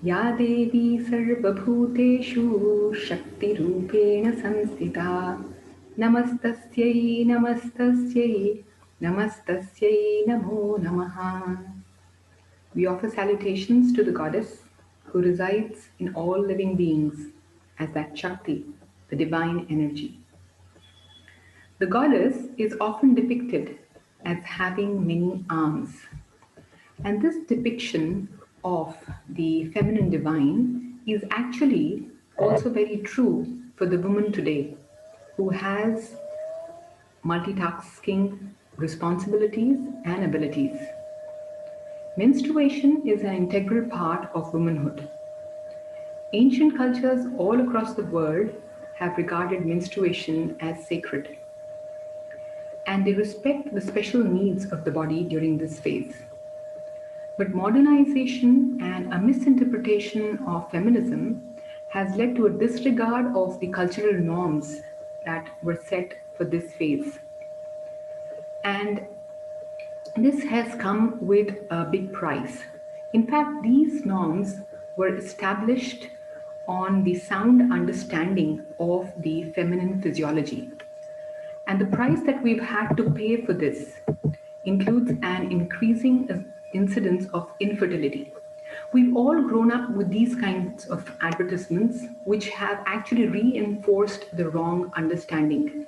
या देवी सर्वभूतेषु शक्तिरूपेण संस्थिता नमस्तस्यै नमस्तस्यै नमस्तस्यै नमो नमः. We offer salutations to the goddess who resides in all living beings as that Shakti, the divine energy. The goddess is often depicted as having many arms, and this depiction of the feminine divine is actually also very true for the woman today who has multitasking responsibilities and abilities. Menstruation is an integral part of womanhood. Ancient cultures all across the world have regarded menstruation as sacred, and they respect the special needs of the body during this phase. But modernization and a misinterpretation of feminism has led to a disregard of the cultural norms that were set for this phase. And this has come with a big price. In fact, these norms were established on the sound understanding of the feminine physiology. And the price that we've had to pay for this includes an increasing incidence of infertility. We've all grown up with these kinds of advertisements, which have actually reinforced the wrong understanding.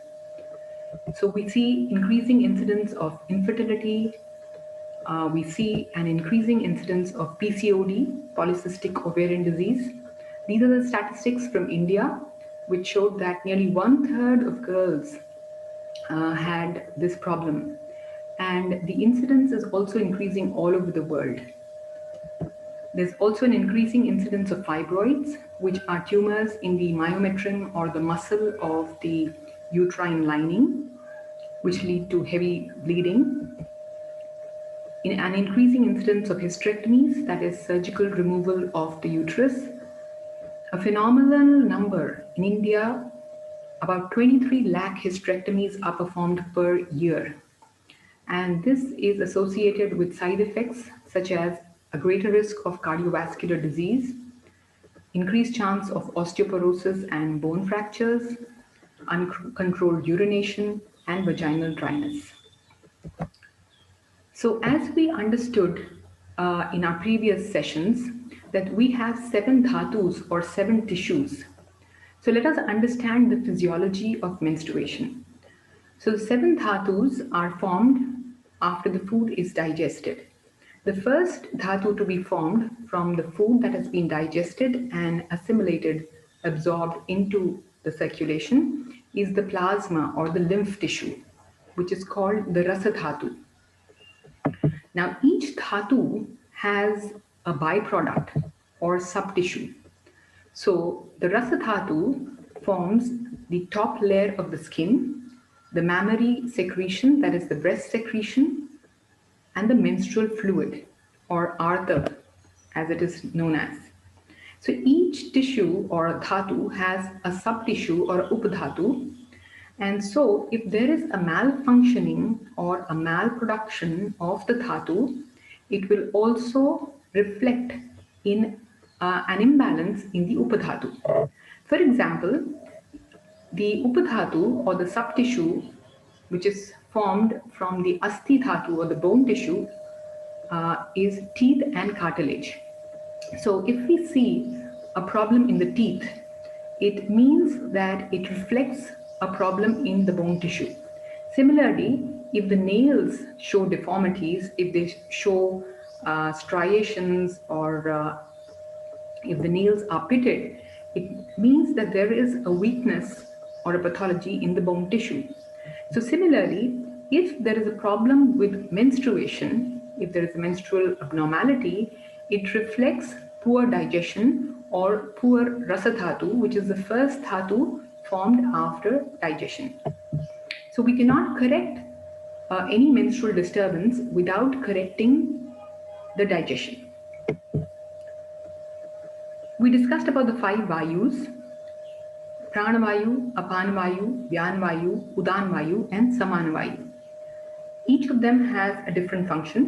So we see increasing incidence of infertility. We see an increasing incidence of PCOD, polycystic ovarian disease. These are the statistics from India, which showed that nearly 1/3 of girls had this problem. And the incidence is also increasing all over the world. There's also an increasing incidence of fibroids, which are tumors in the myometrium or the muscle of the uterine lining, which lead to heavy bleeding. In an increasing incidence of hysterectomies, that is surgical removal of the uterus. A phenomenal number in India, about 23 lakh hysterectomies are performed per year. And this is associated with side effects such as a greater risk of cardiovascular disease, increased chance of osteoporosis and bone fractures, uncontrolled urination, and vaginal dryness. So as we understood in our previous sessions that we have 7 dhatus or 7 tissues. So let us understand the physiology of menstruation. So the 7 dhatus are formed after the food is digested. The first dhatu to be formed from the food that has been digested and assimilated, absorbed into the circulation is the plasma or the lymph tissue, which is called the rasa dhatu. Now each dhatu has a byproduct or subtissue. So the rasa dhatu forms the top layer of the skin, the mammary secretion, that is the breast secretion, and the menstrual fluid or artha, as it is known as. So each tissue or dhatu has a subtissue or upadhatu. And so if there is a malfunctioning or a malproduction of the dhatu, it will also reflect in an imbalance in the upadhatu. For example, the upadhatu or the subtissue, which is formed from the asti dhatu or the bone tissue, is teeth and cartilage. So if we see a problem in the teeth, it means that it reflects a problem in the bone tissue. Similarly, if the nails show deformities, if they show striations, or if the nails are pitted, it means that there is a weakness or a pathology in the bone tissue. So similarly, if there is a problem with menstruation, if there is a menstrual abnormality, it reflects poor digestion or poor rasa dhatu, which is the first dhatu formed after digestion. So we cannot correct any menstrual disturbance without correcting the digestion. We discussed about the 5 vayus: pranavayu, apanavayu, vyanvayu, udanvayu, and samanavayu. Each of them has a different function,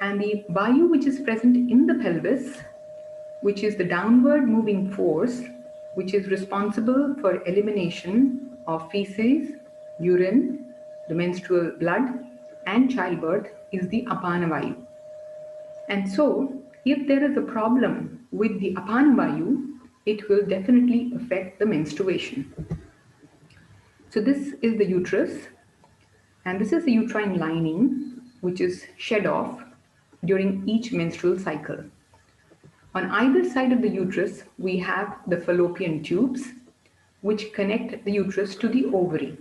and the vayu which is present in the pelvis which is the downward moving force which is responsible for elimination of feces, urine, the menstrual blood, and childbirth, is the Apana Vayu. And so, if there is a problem with the Apana Vayu, it will definitely affect the menstruation. So this is the uterus, and this is the uterine lining which is shed off during each menstrual cycle. On either side of the uterus, we have the fallopian tubes which connect the uterus to the ovary.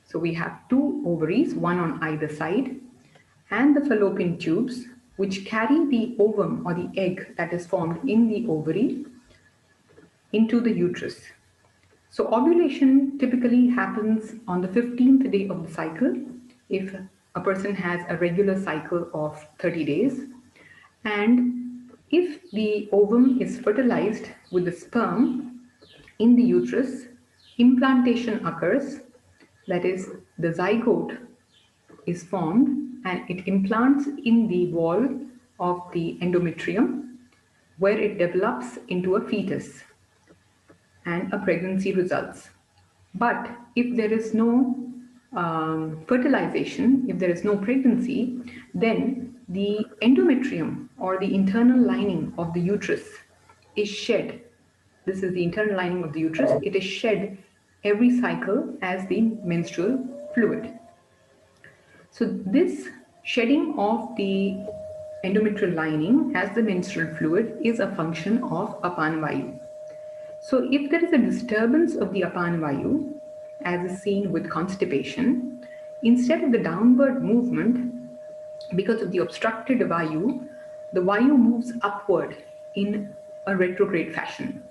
So we have two ovaries, one on either side, and the fallopian tubes which carry the ovum or the egg that is formed in the ovary into the uterus. So ovulation typically happens on the 15th day of the cycle if a person has a regular cycle of 30 days. And if the ovum is fertilized with the sperm in the uterus, implantation occurs, that is, the zygote is formed and it implants in the wall of the endometrium where it develops into a fetus and a pregnancy results. But if there is no fertilization, if there is no pregnancy, then the endometrium or the internal lining of the uterus is shed. This is the internal lining of the uterus. It is shed every cycle as the menstrual fluid. So this shedding of the endometrial lining as the menstrual fluid is a function of Apana Vayu. So if there is a disturbance of the Apana Vayu, as is seen with constipation, instead of the downward movement, because of the obstructed Vayu, the Vayu moves upward in a retrograde fashion.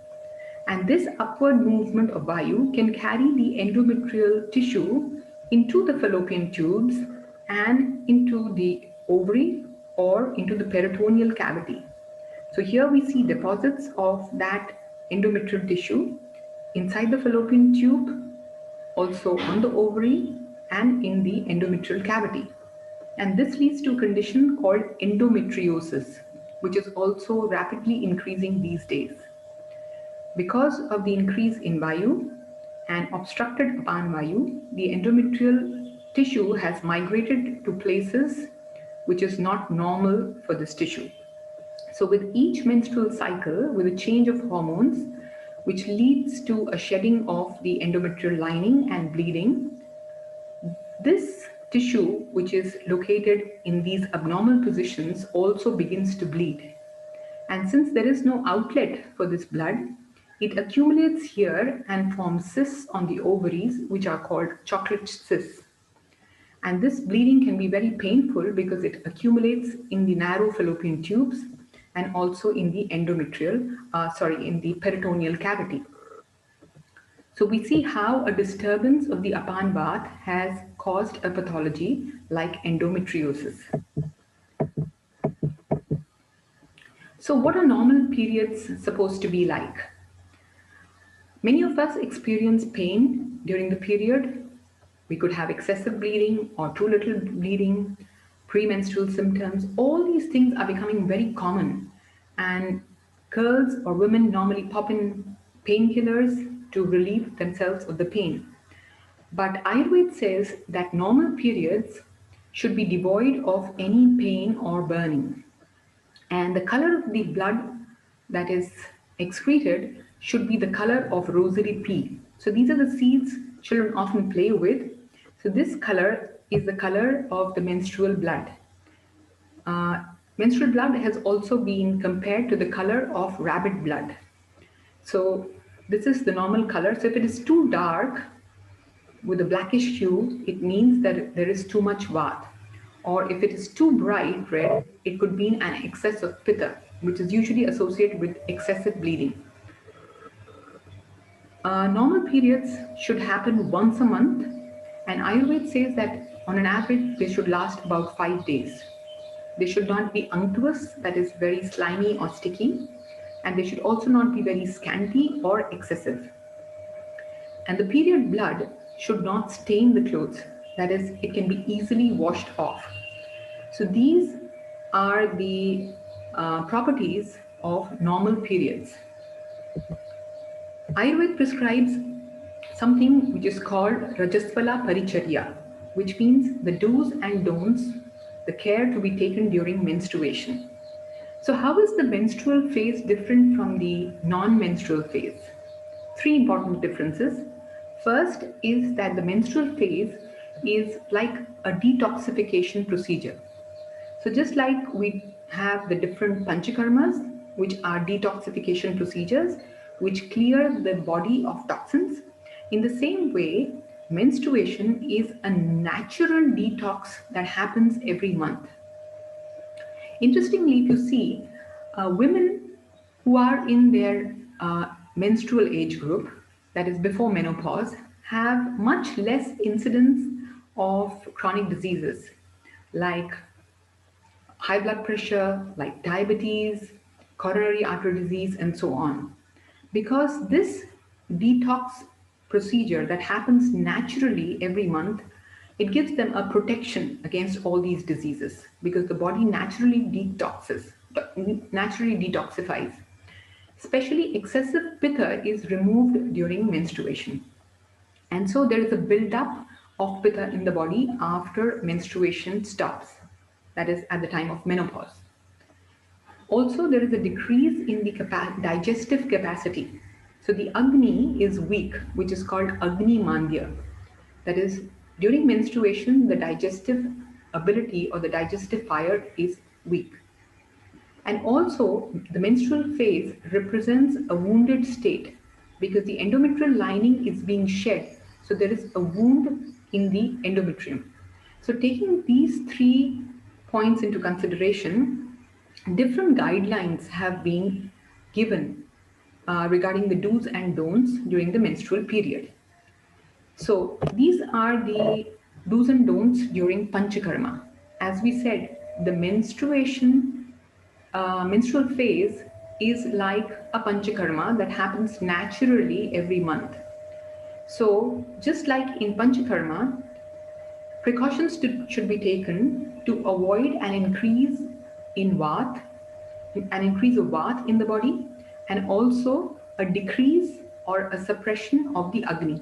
And this upward movement of Vayu can carry the endometrial tissue into the fallopian tubes and into the ovary or into the peritoneal cavity. So here we see deposits of that endometrial tissue inside the fallopian tube, also on the ovary and in the endometrial cavity. And this leads to a condition called endometriosis, which is also rapidly increasing these days. Because of the increase in Vayu and obstructed Apana Vayu, the endometrial tissue has migrated to places which is not normal for this tissue. So with each menstrual cycle, with a change of hormones, which leads to a shedding of the endometrial lining and bleeding, this tissue, which is located in these abnormal positions, also begins to bleed. And since there is no outlet for this blood, it accumulates here and forms cysts on the ovaries, which are called chocolate cysts. And this bleeding can be very painful because it accumulates in the narrow fallopian tubes and also in the in the peritoneal cavity. So we see how a disturbance of the Apana Vata has caused a pathology like endometriosis. So what are normal periods supposed to be like? Many of us experience pain during the period. We could have excessive bleeding or too little bleeding, premenstrual symptoms. All these things are becoming very common, and girls or women normally pop in painkillers to relieve themselves of the pain. But Ayurveda says that normal periods should be devoid of any pain or burning. And the color of the blood that is excreted should be the color of rosary pea. So these are the seeds children often play with. So this color is the color of the menstrual blood. Menstrual blood has also been compared to the color of rabbit blood. So this is the normal color. So if it is too dark with a blackish hue, it means that there is too much Vata. Or if it is too bright red, it could mean an excess of Pitta, which is usually associated with excessive bleeding. Normal periods should happen once a month, and Ayurveda says that on an average they should last about 5 days. They should not be unctuous, that is very slimy or sticky, and they should also not be very scanty or excessive. And the period blood should not stain the clothes, that is, it can be easily washed off. So these are the properties of normal periods. Ayurveda prescribes something which is called Rajaswala Paricharya, which means the do's and don'ts, the care to be taken during menstruation. So, how is the menstrual phase different from the non menstrual phase? Three important differences. First is that the menstrual phase is like a detoxification procedure. So, just like we have the different panchakarmas, which are detoxification procedures which clear the body of toxins, in the same way, menstruation is a natural detox that happens every month. Interestingly, if you see, women who are in their menstrual age group, that is before menopause, have much less incidence of chronic diseases like high blood pressure, like diabetes, coronary artery disease, and so on. Because this detox procedure that happens naturally every month, it gives them a protection against all these diseases because the body naturally detoxifies. Especially excessive pitta is removed during menstruation. And so there is a build-up of pitta in the body after menstruation stops, that is at the time of menopause. Also, there is a decrease in the digestive capacity. So the Agni is weak, which is called Agni Mandya. That is, during menstruation, the digestive ability or the digestive fire is weak. And also, the menstrual phase represents a wounded state because the endometrial lining is being shed. So there is a wound in the endometrium. So, taking these 3 points into consideration, different guidelines have been given regarding the do's and don'ts during the menstrual period. So, these are the do's and don'ts during Panchakarma. As we said, the menstrual phase is like a Panchakarma that happens naturally every month. So, just like in Panchakarma, precautions should be taken to avoid an increase in Vat, an increase of Vat in the body, and also a decrease or a suppression of the Agni.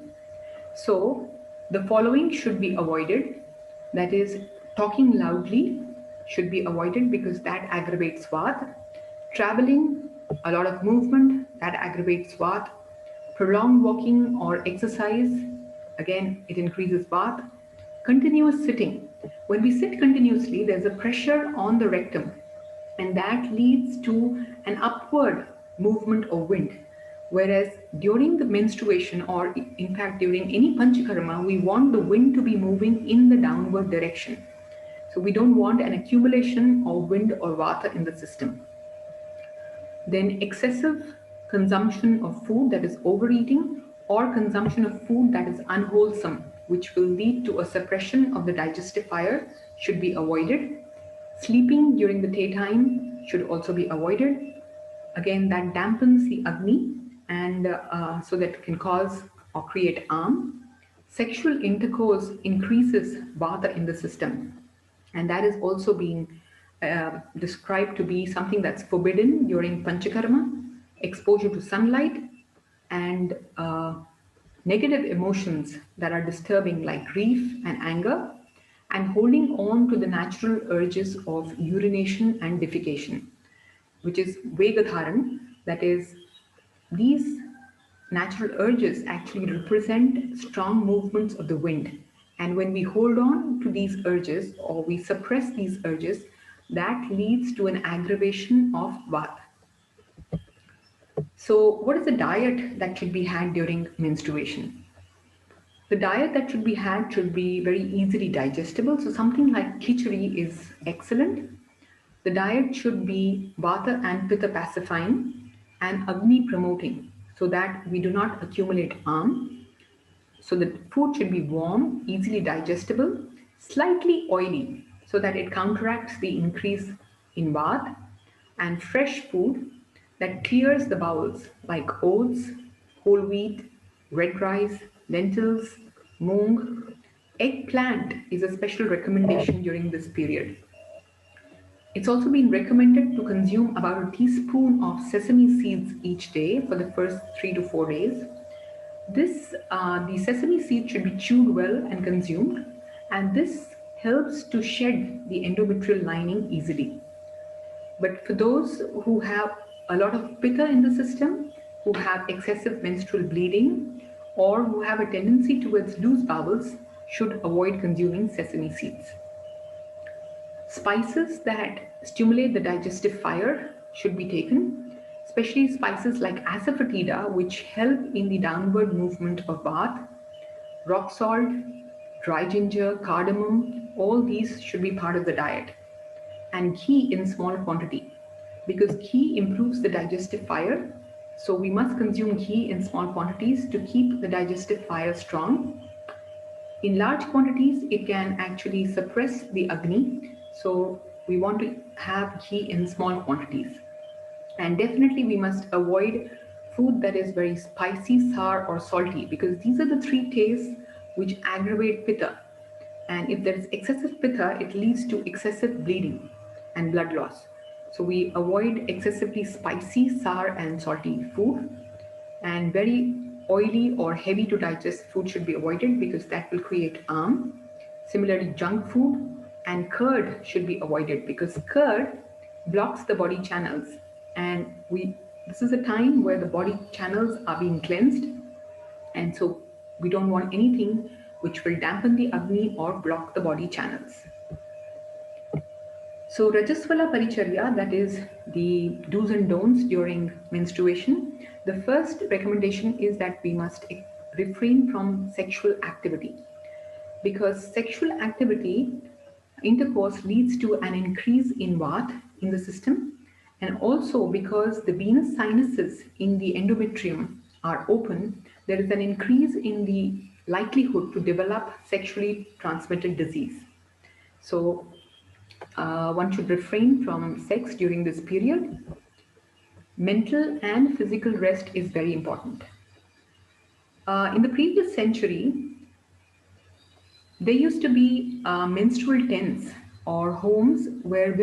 So, the following should be avoided, that is, talking loudly should be avoided because that aggravates Vat, traveling, a lot of movement, that aggravates Vat, prolonged walking or exercise, again, it increases Vat, continuous sitting. When we sit continuously, there's a pressure on the rectum, and that leads to an upward movement of wind. Whereas during the menstruation, or in fact during any panchakarma, we want the wind to be moving in the downward direction. So we don't want an accumulation of wind or vata in the system. Then excessive consumption of food, that is overeating, or consumption of food that is unwholesome, which will lead to a suppression of the digestive fire, should be avoided. Sleeping during the daytime should also be avoided. Again, that dampens the Agni, and so that can cause or create Am. Sexual intercourse increases Vata in the system, and that is also being described to be something that's forbidden during Panchakarma. Exposure to sunlight and negative emotions that are disturbing, like grief and anger, and holding on to the natural urges of urination and defecation, which is Vegadharan. That is, these natural urges actually represent strong movements of the wind. And when we hold on to these urges or we suppress these urges, that leads to an aggravation of Vata. So, what is the diet that should be had during menstruation? The diet that should be had should be very easily digestible. So, something like khichdi is excellent. The diet should be Vata and Pitta pacifying and Agni promoting so that we do not accumulate Am. So, the food should be warm, easily digestible, slightly oily so that it counteracts the increase in Vata, and fresh food that clears the bowels like oats, whole wheat, red rice, lentils, moong. Eggplant is a special recommendation during this period. It's also been recommended to consume about a teaspoon of sesame seeds each day for the first 3 to 4 days. The sesame seed should be chewed well and consumed, and this helps to shed the endometrial lining easily. But for those who have a lot of pitta in the system, who have excessive menstrual bleeding, or who have a tendency towards loose bowels, should avoid consuming sesame seeds. Spices that stimulate the digestive fire should be taken, especially spices like asafoetida, which help in the downward movement of bath, rock salt, dry ginger, cardamom, all these should be part of the diet. And ghee in small quantity, because ghee improves the digestive fire. So we must consume ghee in small quantities to keep the digestive fire strong. In large quantities, it can actually suppress the Agni. So we want to have ghee in small quantities. And definitely we must avoid food that is very spicy, sour, or salty, because these are the three tastes which aggravate pitta. And if there is excessive pitta, it leads to excessive bleeding and blood loss. So we avoid excessively spicy, sour, and salty food. And very oily or heavy to digest food should be avoided because that will create harm. Similarly, junk food and curd should be avoided because curd blocks the body channels, and this is a time where the body channels are being cleansed, and so we don't want anything which will dampen the Agni or block the body channels. So Rajaswala Paricharya, that is the do's and don'ts during menstruation. The first recommendation is that we must refrain from sexual activity, because sexual activity, intercourse, leads to an increase in Vata in the system, and also because the venous sinuses in the endometrium are open, there is an increase in the likelihood to develop sexually transmitted disease. So one should refrain from sex during this period. Mental and physical rest is very important. In the previous century, there used to be menstrual tents or homes where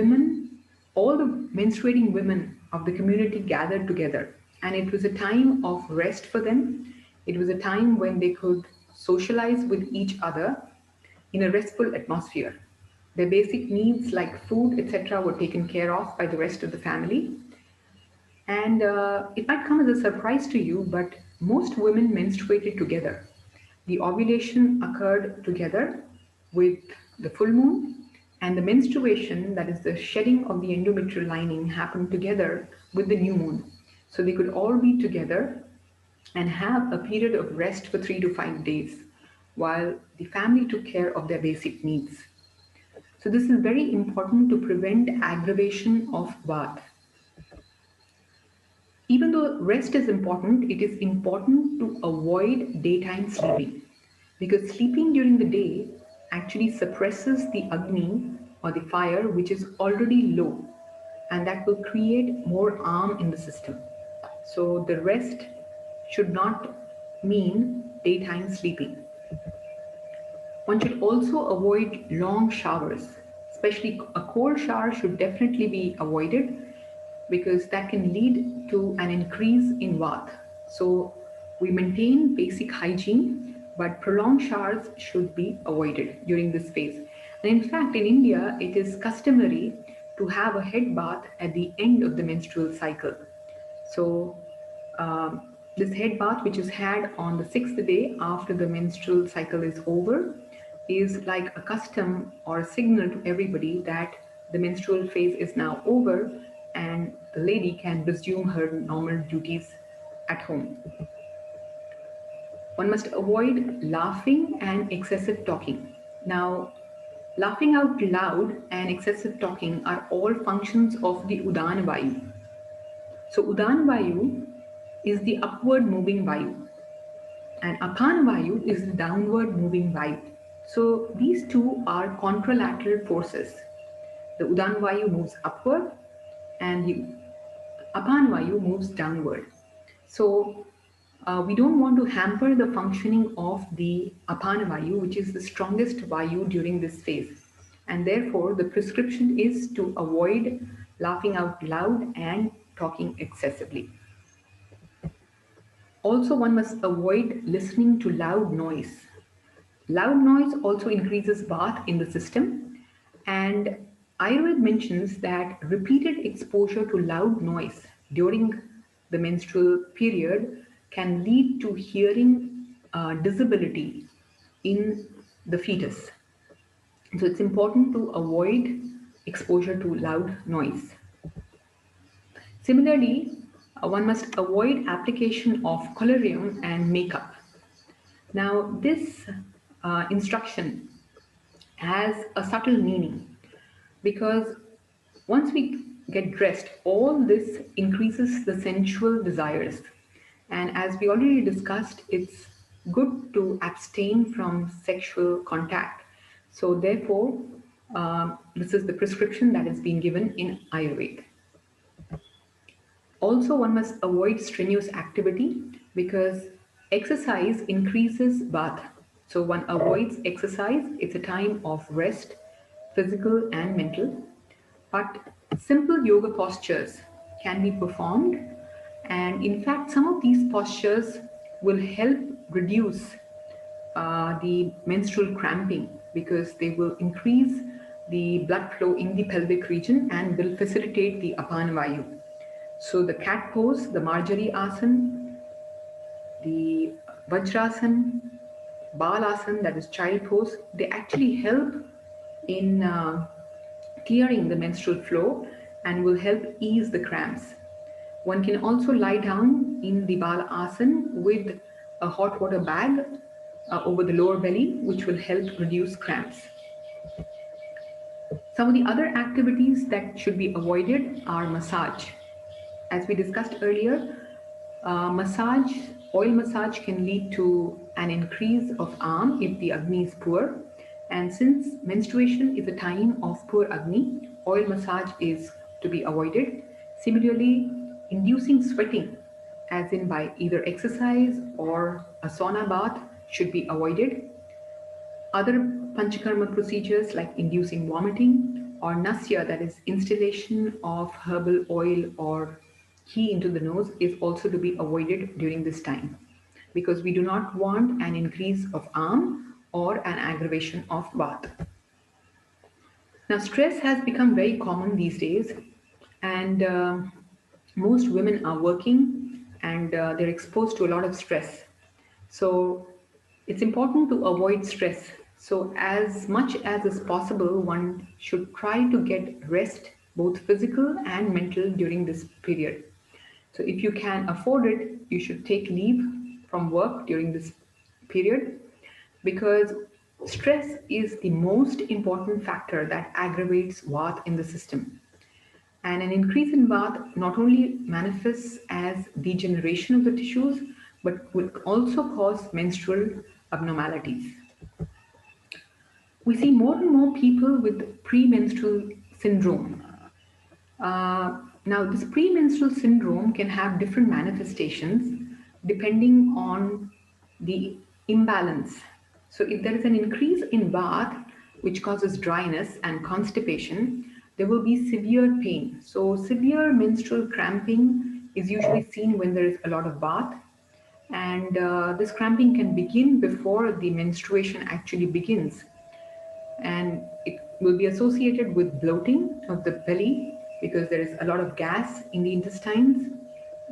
all the menstruating women of the community gathered together. And it was a time of rest for them. It was a time when they could socialize with each other in a restful atmosphere. Their basic needs like food, etc., were taken care of by the rest of the family. And it might come as a surprise to you, but most women menstruated together. The ovulation occurred together with the full moon, and the menstruation, that is the shedding of the endometrial lining, happened together with the new moon. So they could all be together and have a period of rest for 3 to 5 days while the family took care of their basic needs. So this is very important to prevent aggravation of Vata. Even though rest is important, it is important to avoid daytime sleeping, because sleeping during the day actually suppresses the Agni or the fire which is already low, and that will create more harm in the system. So the rest should not mean daytime sleeping. One should also avoid long showers, especially a cold shower should definitely be avoided because that can lead to an increase in Vata. So we maintain basic hygiene, but prolonged showers should be avoided during this phase. And in fact, in India, it is customary to have a head bath at the end of the menstrual cycle. So this head bath, which is had on the 6th day after the menstrual cycle is over, is like a custom or a signal to everybody that the menstrual phase is now over and the lady can resume her normal duties at home. One must avoid laughing and excessive talking. Now, laughing out loud and excessive talking are all functions of the Udana Vayu. So Udana Vayu is the upward moving Vayu and Apana Vayu is the downward moving Vayu. So these two are contralateral forces. The Udana Vayu moves upward and the Apana Vayu moves downward. So we don't want to hamper the functioning of the Apana Vayu, which is the strongest Vayu during this phase. and therefore the prescription is to avoid laughing out loud and talking excessively. Also, one must avoid listening to loud noise. Loud noise also increases bath in the system, and Ayurveda mentions that repeated exposure to loud noise during the menstrual period can lead to hearing disability in the fetus. So it's important to avoid exposure to loud noise. Similarly, one must avoid application of collyrium and makeup. Now, this instruction has a subtle meaning because once we get dressed, all this increases the sensual desires. And as we already discussed, it's good to abstain from sexual contact. So, therefore, this is the prescription that is being given in Ayurveda. Also, one must avoid strenuous activity because exercise increases bath. So, one avoids exercise, it's a time of rest, physical and mental. But simple yoga postures can be performed, and in fact, some of these postures will help reduce the menstrual cramping because they will increase the blood flow in the pelvic region and will facilitate the Apana Vata. So the cat pose, the Marjari Asana, the Vajrasan, Balasan, that is child pose, they actually help in clearing the menstrual flow and will help ease the cramps. One can also lie down in the Bala Asana with a hot water bag over the lower belly, which will help reduce cramps. Some of the other activities that should be avoided are massage. As we discussed earlier, oil massage can lead to an increase of arm if the Agni is poor. And since menstruation is a time of poor Agni, oil massage is to be avoided. Similarly, inducing sweating, as in by either exercise or a sauna bath, should be avoided. Other panchakarma procedures like inducing vomiting or nasya, that is instillation of herbal oil or ghee into the nose, is also to be avoided during this time because we do not want an increase of arm or an aggravation of bath. Now, stress has become very common these days, and most women are working and they're exposed to a lot of stress. So, it's important to avoid stress. So, as much as is possible, one should try to get rest, both physical and mental, during this period. So, if you can afford it, you should take leave from work during this period because stress is the most important factor that aggravates Vata in the system. And an increase in Vata not only manifests as degeneration of the tissues but will also cause menstrual abnormalities. We see more and more people with premenstrual syndrome. Now, this premenstrual syndrome can have different manifestations depending on the imbalance. So, if there is an increase in bath, which causes dryness and constipation, there will be severe pain. So, severe menstrual cramping is usually seen when there is a lot of bath, and this cramping can begin before the menstruation actually begins, and it will be associated with bloating of the belly because there is a lot of gas in the intestines,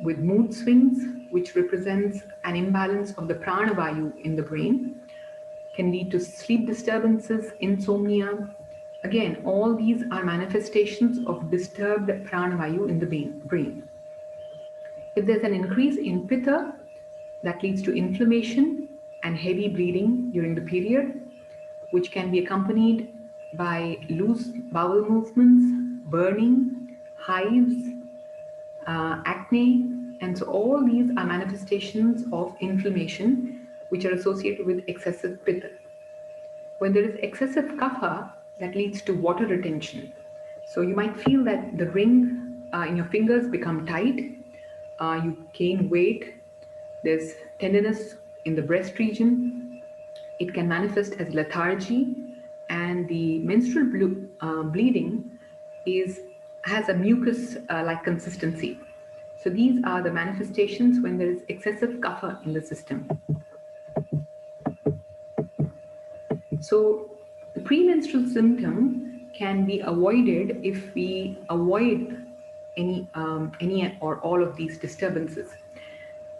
with mood swings, which represents an imbalance of the prana vayu in the brain, can lead to sleep disturbances, insomnia. Again, all these are manifestations of disturbed prana vayu in the brain. If there's an increase in pitta, that leads to inflammation and heavy bleeding during the period, which can be accompanied by loose bowel movements, burning, hives, acne, and so all these are manifestations of inflammation which are associated with excessive pitta. When there is excessive kapha, that leads to water retention. So you might feel that the ring in your fingers become tight, you gain weight, there's tenderness in the breast region. It can manifest as lethargy, and the menstrual bleeding has a mucus like consistency. So these are the manifestations when there is excessive kapha in the system. So the premenstrual symptom can be avoided if we avoid any or all of these disturbances.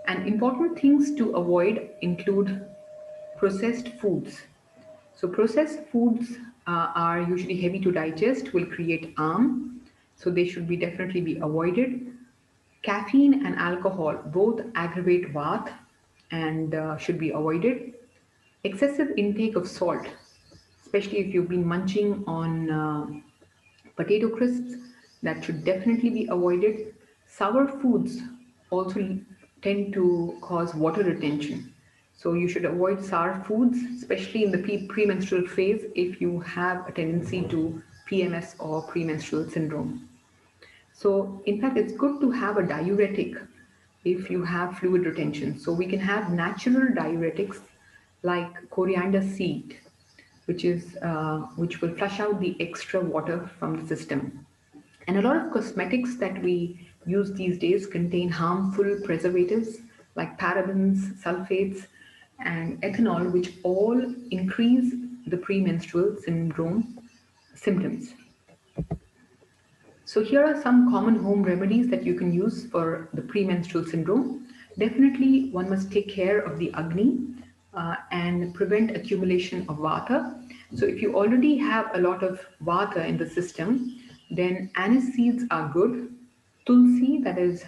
And important things to avoid include processed foods. So processed foods are usually heavy to digest, will create harm, so they should be definitely be avoided. Caffeine and alcohol both aggravate Vata and should be avoided. Excessive intake of salt, especially if you've been munching on potato crisps, that should definitely be avoided. Sour foods also tend to cause water retention. So you should avoid sour foods, especially in the premenstrual phase if you have a tendency to PMS or premenstrual syndrome. So in fact, it's good to have a diuretic if you have fluid retention. So we can have natural diuretics like coriander seed, which will flush out the extra water from the system. And a lot of cosmetics that we use these days contain harmful preservatives like parabens, sulfates, and ethanol, which all increase the premenstrual syndrome symptoms. So here are some common home remedies that you can use for the premenstrual syndrome. Definitely, one must take care of the Agni and prevent accumulation of Vata. So if you already have a lot of Vata in the system, then anise seeds are good. Tulsi, that is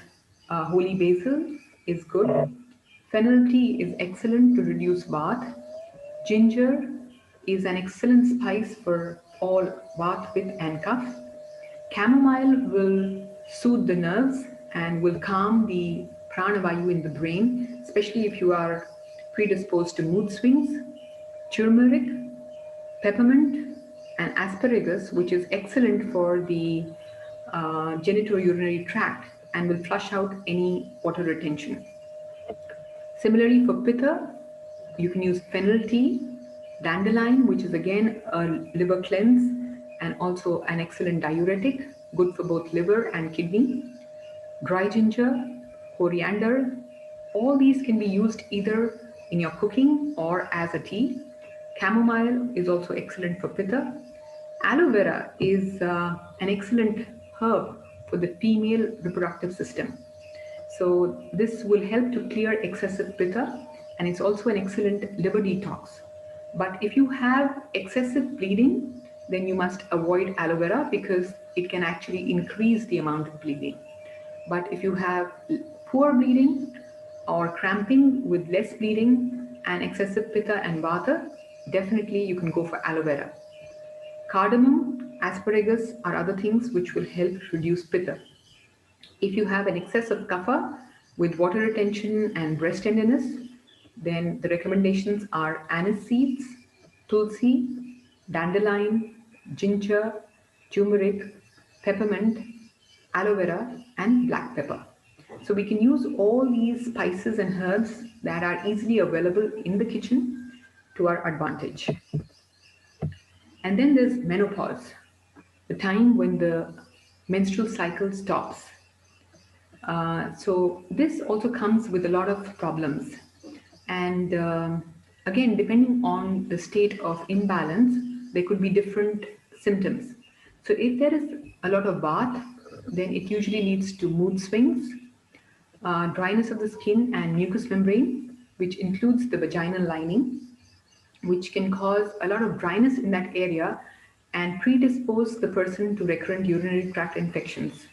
holy basil, is good. Fennel tea is excellent to reduce Vata. Ginger is an excellent spice for all Vata, Pitta and Kapha. Chamomile will soothe the nerves and will calm the pranavayu in the brain, especially if you are predisposed to mood swings. Turmeric, peppermint, and asparagus, which is excellent for the genitourinary tract and will flush out any water retention. Similarly, for pitta, you can use fennel tea, dandelion, which is again a liver cleanse and also an excellent diuretic, good for both liver and kidney. Dry ginger, coriander, all these can be used either in your cooking or as a tea. Chamomile is also excellent for pitta. Aloe vera is an excellent herb for the female reproductive system. So this will help to clear excessive pitta and it's also an excellent liver detox. But if you have excessive bleeding, then you must avoid aloe vera because it can actually increase the amount of bleeding. But if you have poor bleeding or cramping with less bleeding and excessive pitta and vata, definitely you can go for aloe vera. Cardamom, asparagus are other things which will help reduce pitta. If you have an excess of kapha with water retention and breast tenderness, then the recommendations are anise seeds, tulsi, dandelion, ginger, turmeric, peppermint, aloe vera, and black pepper. So we can use all these spices and herbs that are easily available in the kitchen to our advantage. And then there's menopause, the time when the menstrual cycle stops. So this also comes with a lot of problems. And again, depending on the state of imbalance, there could be different symptoms. So if there is a lot of bath, then it usually leads to mood swings, dryness of the skin and mucous membrane, which includes the vaginal lining, which can cause a lot of dryness in that area and predispose the person to recurrent urinary tract infections.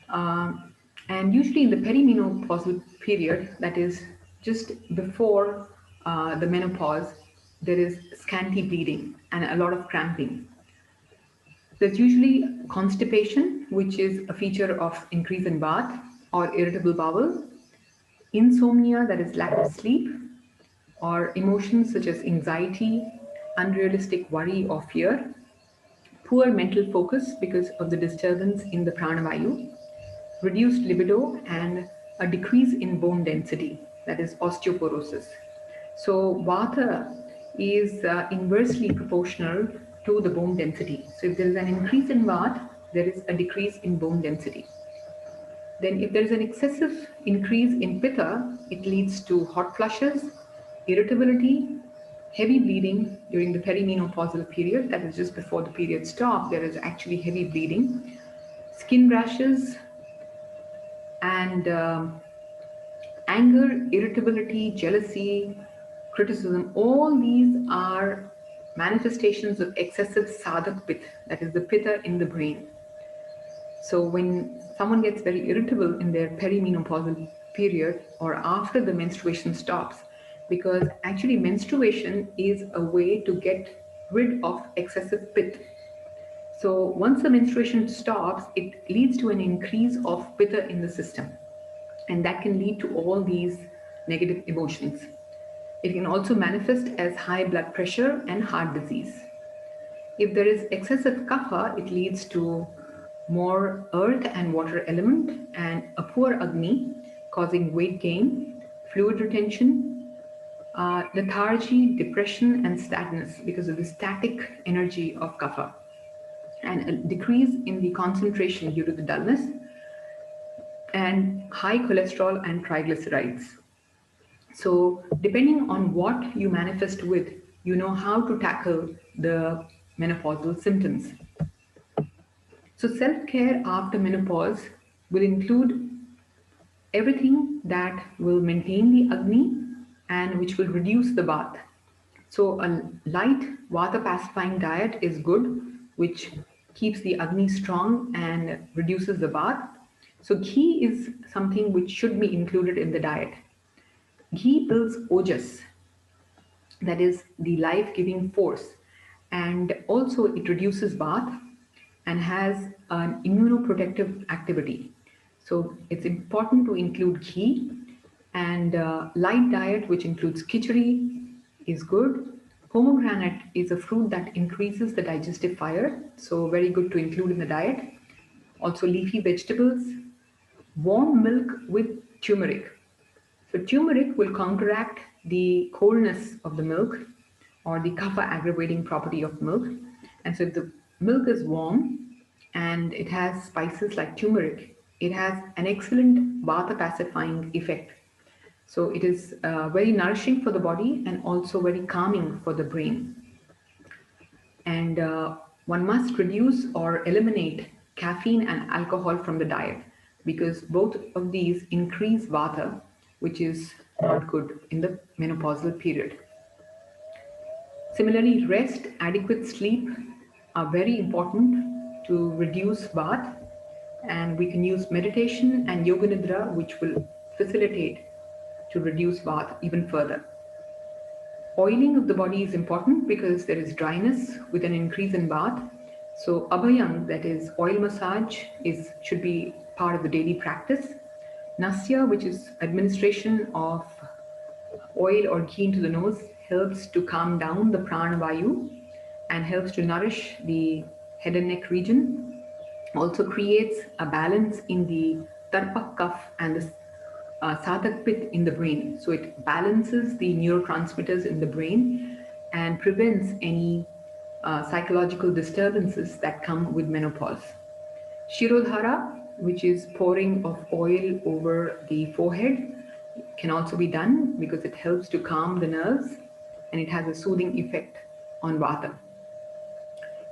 And usually in the perimenopausal period, that is just before the menopause, there is scanty bleeding and a lot of cramping. There's usually constipation, which is a feature of increase in bath or irritable bowel, insomnia, that is lack of sleep, or emotions such as anxiety, unrealistic worry or fear, poor mental focus because of the disturbance in the pranavayu, reduced libido, and a decrease in bone density, that is osteoporosis. So, vata is inversely proportional to the bone density. So if there is an increase in Vata, there is a decrease in bone density. Then if there is an excessive increase in Pitta, it leads to hot flushes, irritability, heavy bleeding during the perimenopausal period, that is just before the period stops, there is actually heavy bleeding, skin rashes, and anger, irritability, jealousy, criticism. All these are manifestations of excessive sadhak pitta, that is the pitta in the brain. So when someone gets very irritable in their perimenopausal period or after the menstruation stops, because actually menstruation is a way to get rid of excessive pitta. So once the menstruation stops, it leads to an increase of pitta in the system, and that can lead to all these negative emotions. It can also manifest as high blood pressure and heart disease. If there is excessive kapha, it leads to more earth and water element and a poor agni, causing weight gain, fluid retention, lethargy, depression, and sadness because of the static energy of kapha, and a decrease in the concentration due to the dullness, and high cholesterol and triglycerides. So, depending on what you manifest with, you know how to tackle the menopausal symptoms. So, self care after menopause will include everything that will maintain the Agni and which will reduce the Vata. So, a light Vata pacifying diet is good, which keeps the Agni strong and reduces the Vata. So, ghee is something which should be included in the diet. Ghee builds ojas, that is the life-giving force, and also it reduces bath and has an immunoprotective activity. So it's important to include ghee, and light diet which includes khichdi is good. Pomegranate is a fruit that increases the digestive fire, so very good to include in the diet. Also leafy vegetables, warm milk with turmeric. So turmeric will counteract the coldness of the milk or the kapha aggravating property of milk. And so if the milk is warm and it has spices like turmeric, it has an excellent vata pacifying effect. So it is very nourishing for the body and also very calming for the brain. And one must reduce or eliminate caffeine and alcohol from the diet because both of these increase vata, which is not good in the menopausal period. Similarly, rest, adequate sleep are very important to reduce vata, and we can use meditation and yoga nidra, which will facilitate to reduce vata even further. Oiling of the body is important because there is dryness with an increase in bath. So abhayam, that is oil massage, should be part of the daily practice. Nasya, which is administration of oil or ghee into the nose, helps to calm down the prana vayu and helps to nourish the head and neck region. Also creates a balance in the tarpak kaf and the sadhak pit in the brain. So it balances the neurotransmitters in the brain and prevents any psychological disturbances that come with menopause. Shirodhara, which is pouring of oil over the forehead, can also be done because it helps to calm the nerves and it has a soothing effect on vata.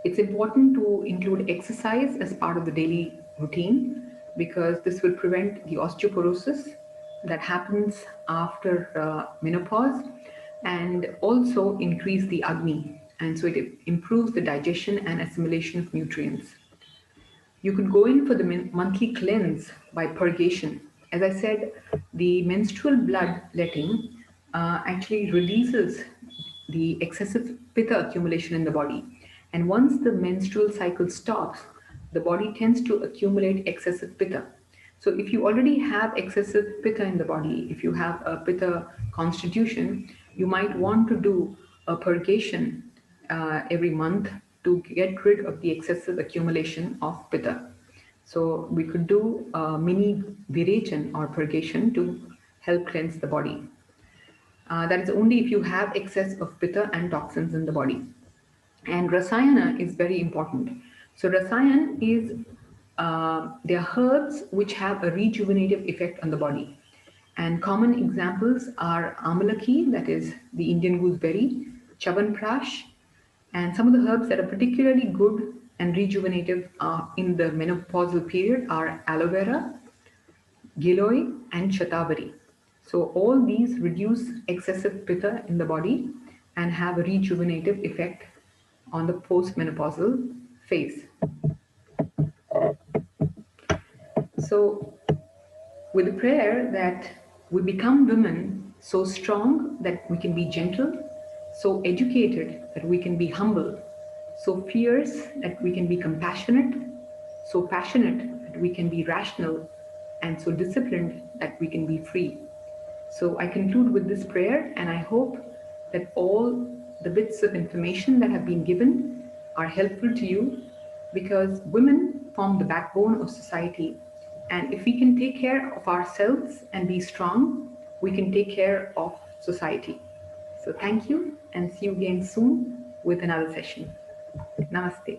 It's important to include exercise as part of the daily routine because this will prevent the osteoporosis that happens after menopause and also increase the agni, and so it improves the digestion and assimilation of nutrients. You could go in for the monthly cleanse by purgation. As I said, the menstrual blood letting actually releases the excessive pitta accumulation in the body. And once the menstrual cycle stops, the body tends to accumulate excessive pitta. So if you already have excessive pitta in the body, if you have a pitta constitution, you might want to do a purgation every month to get rid of the excessive accumulation of pitta. So we could do a mini virejan or purgation to help cleanse the body. That is only if you have excess of pitta and toxins in the body. And rasayana is very important. So rasayan is they are herbs which have a rejuvenative effect on the body. And common examples are amalaki, that is the Indian gooseberry, chavanprash, and some of the herbs that are particularly good and rejuvenative in the menopausal period are aloe vera, giloy, and shatavari. So all these reduce excessive pitta in the body and have a rejuvenative effect on the postmenopausal phase. So with a prayer that we become women so strong that we can be gentle, so educated that we can be humble, so fierce that we can be compassionate, so passionate that we can be rational, and so disciplined that we can be free. So I conclude with this prayer, and I hope that all the bits of information that have been given are helpful to you, because women form the backbone of society. And if we can take care of ourselves and be strong, we can take care of society. So thank you, and see you again soon with another session. Namaste.